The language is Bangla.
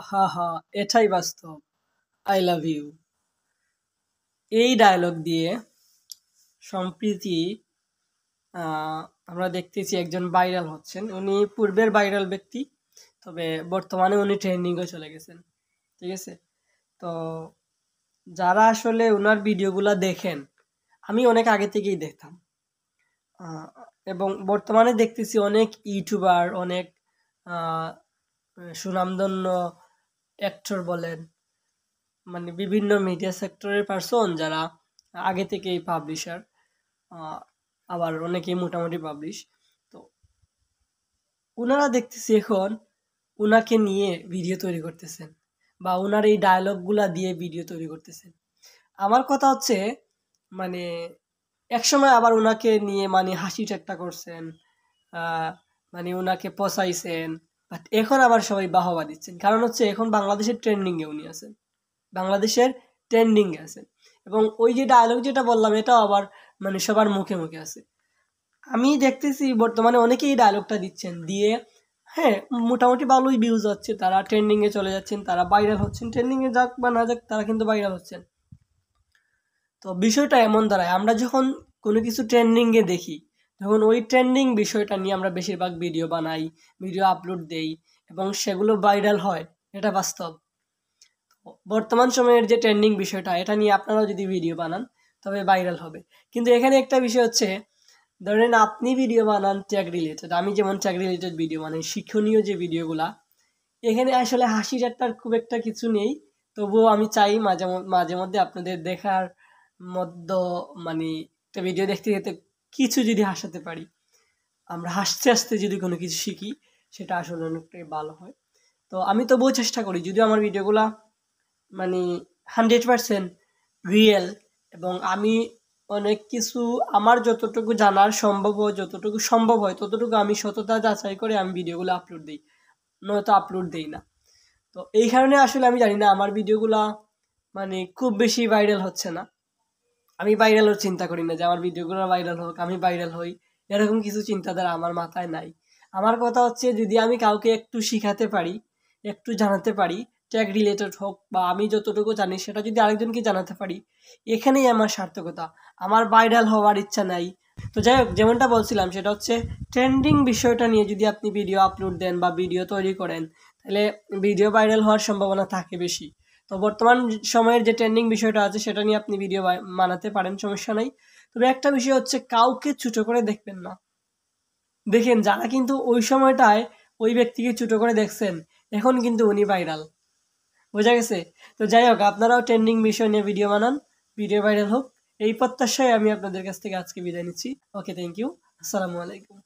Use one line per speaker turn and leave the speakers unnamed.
হা হা, এটাই বাস্তব। I love you. এই ডায়লগ দিয়ে সম্প্রতি আহ, আমরা দেখতেছি একজন ভাইরাল হচ্ছেন। উনি পূর্বের ভাইরাল ব্যক্তি, তবে বর্তমানে উনি ট্রেন্ডিংয়ে চলে গেছেন। ঠিক আছে। তো যারা আসলে ওনার ভিডিওগুলা দেখেন, আমি অনেক আগে থেকেই দেখতাম, আহ, এবং বর্তমানে দেখতেছি অনেক ইউটিউবার, অনেক আহ, সুনামধন্য অ্যাক্টর বলেন, মানে বিভিন্ন মিডিয়া সেক্টরের পার্সন যারা আগে থেকেই পাবলিশার, আবার অনেকেই মোটামুটি পাবলিশ। তো ওনারা দেখতেছি এখন উনাকে নিয়ে ভিডিও তৈরি করতেছেন, বা ওনার এই ডায়লগগুলা দিয়ে ভিডিও তৈরি করতেছেন। আমার কথা হচ্ছে, মানে একসময় আবার ওনাকে নিয়ে মানে হাসি ঠাট্টা করছেন, আহ, মানে ওনাকে পচাইছেন, বাট এখন আবার সবাই বাহবা দিচ্ছেন। কারণ হচ্ছে এখন বাংলাদেশের ট্রেন্ডিং এ উনি আছেন, বাংলাদেশের ট্রেন্ডিং এ আছেন। এবং ওই যে ডায়লগ যেটা বললাম, এটাও আবার মানে সবার মুখে মুখে আছে। আমি দেখতেছি বর্তমানে অনেকেই ডায়লগটা দিচ্ছেন, দিয়ে হ্যাঁ মোটামুটি ভালোই ভিউজ হচ্ছে, তারা ট্রেন্ডিং এ চলে যাচ্ছেন, তারা ভাইরাল হচ্ছেন। ট্রেন্ডিং এ যাক বা না যাক, তারা কিন্তু ভাইরাল হচ্ছেন। তো বিষয়টা এমন দাঁড়ায়, আমরা যখন কোনো কিছু ট্রেন্ডিং এ দেখি, তখন ওই ট্রেন্ডিং বিষয়টা নিয়ে আমরা বেশিরভাগ ভিডিও বানাই, ভিডিও আপলোড দেই, এবং সেগুলো ভাইরাল হয়। এটা বাস্তব। বর্তমান সময়ের যে ট্রেন্ডিং বিষয়টা, এটা নিয়ে আপনারাও যদি ভিডিও বানান তবে ভাইরাল হবে। কিন্তু এখানে একটা বিষয় হচ্ছে, ধরেন আপনি ভিডিও বানান ট্যাগ রিলেটেড, আমি যেমন ট্যাগ রিলেটেড ভিডিও বানাই, শিক্ষণীয় যে ভিডিওগুলা, এখানে আসলে হাসি ঠাট্টার খুব একটা কিছু নেই। তবুও আমি চাই মাঝে মাঝে মধ্যে আপনাদের দেখার মধ্য, মানে একটা ভিডিও দেখতে দেখতে কিছু যদি হাসাতে পারি, আমরা হাসতে হাসতে যদি কোনো কিছু শিখি, সেটা আসলে অনেকটাই ভালো হয়। তো আমি তবুও চেষ্টা করি, যদিও আমার ভিডিওগুলা মানে 100% রিয়েল, এবং আমি অনেক কিছু আমার যতটুকু জানার সম্ভব হয়, যতটুকু সম্ভব হয় ততটুকু আমি সততা যাচাই করে আমি ভিডিওগুলো আপলোড দিই, নয়তো আপলোড দিই না। তো এই কারণে আসলে আমি জানি না আমার ভিডিওগুলা মানে খুব বেশি ভাইরাল হচ্ছে না। আমি ভাইরালের চিন্তা করি না যে আমার ভিডিওগুলো ভাইরাল হোক, আমি ভাইরাল হই, এরকম কিছু চিন্তাধারা আমার মাথায় নাই। আমার কথা হচ্ছে, যদি আমি কাউকে একটু শিখাতে পারি, একটু জানাতে পারি, ট্যাগ রিলেটেড হোক বা আমি যতটুকু জানি সেটা যদি আরেকজনকে জানাতে পারি, এখানেই আমার সার্থকতা। আমার ভাইরাল হওয়ার ইচ্ছা নাই। তো যাই হোক, যেমনটা বলছিলাম সেটা হচ্ছে, ট্রেন্ডিং বিষয়টা নিয়ে যদি আপনি ভিডিও আপলোড দেন বা ভিডিও তৈরি করেন, তাহলে ভিডিও ভাইরাল হওয়ার সম্ভাবনা থাকে বেশি। তো বর্তমান সময়ের যে ট্রেন্ডিং বিষয়টা আছে সেটা নিয়ে আপনি ভিডিও বানাতে পারেন, সমস্যা নাই। তবে একটা বিষয় হচ্ছে, কাউকে ছোট করে দেখবেন না। দেখেন, যারা কিন্তু ওই সময়টায় ওই ব্যক্তিকে ছোট করে দেখছেন, এখন কিন্তু উনি ভাইরাল, বোঝা গেছে? তো যাই হোক, আপনারাও ট্রেন্ডিং বিষয় নিয়ে ভিডিও বানান, ভিডিও ভাইরাল হোক, এই প্রত্যাশায় আমি আপনাদের কাছ থেকে আজকে বিদায় নিচ্ছি। ওকে, থ্যাংক ইউ। আসসালামু আলাইকুম।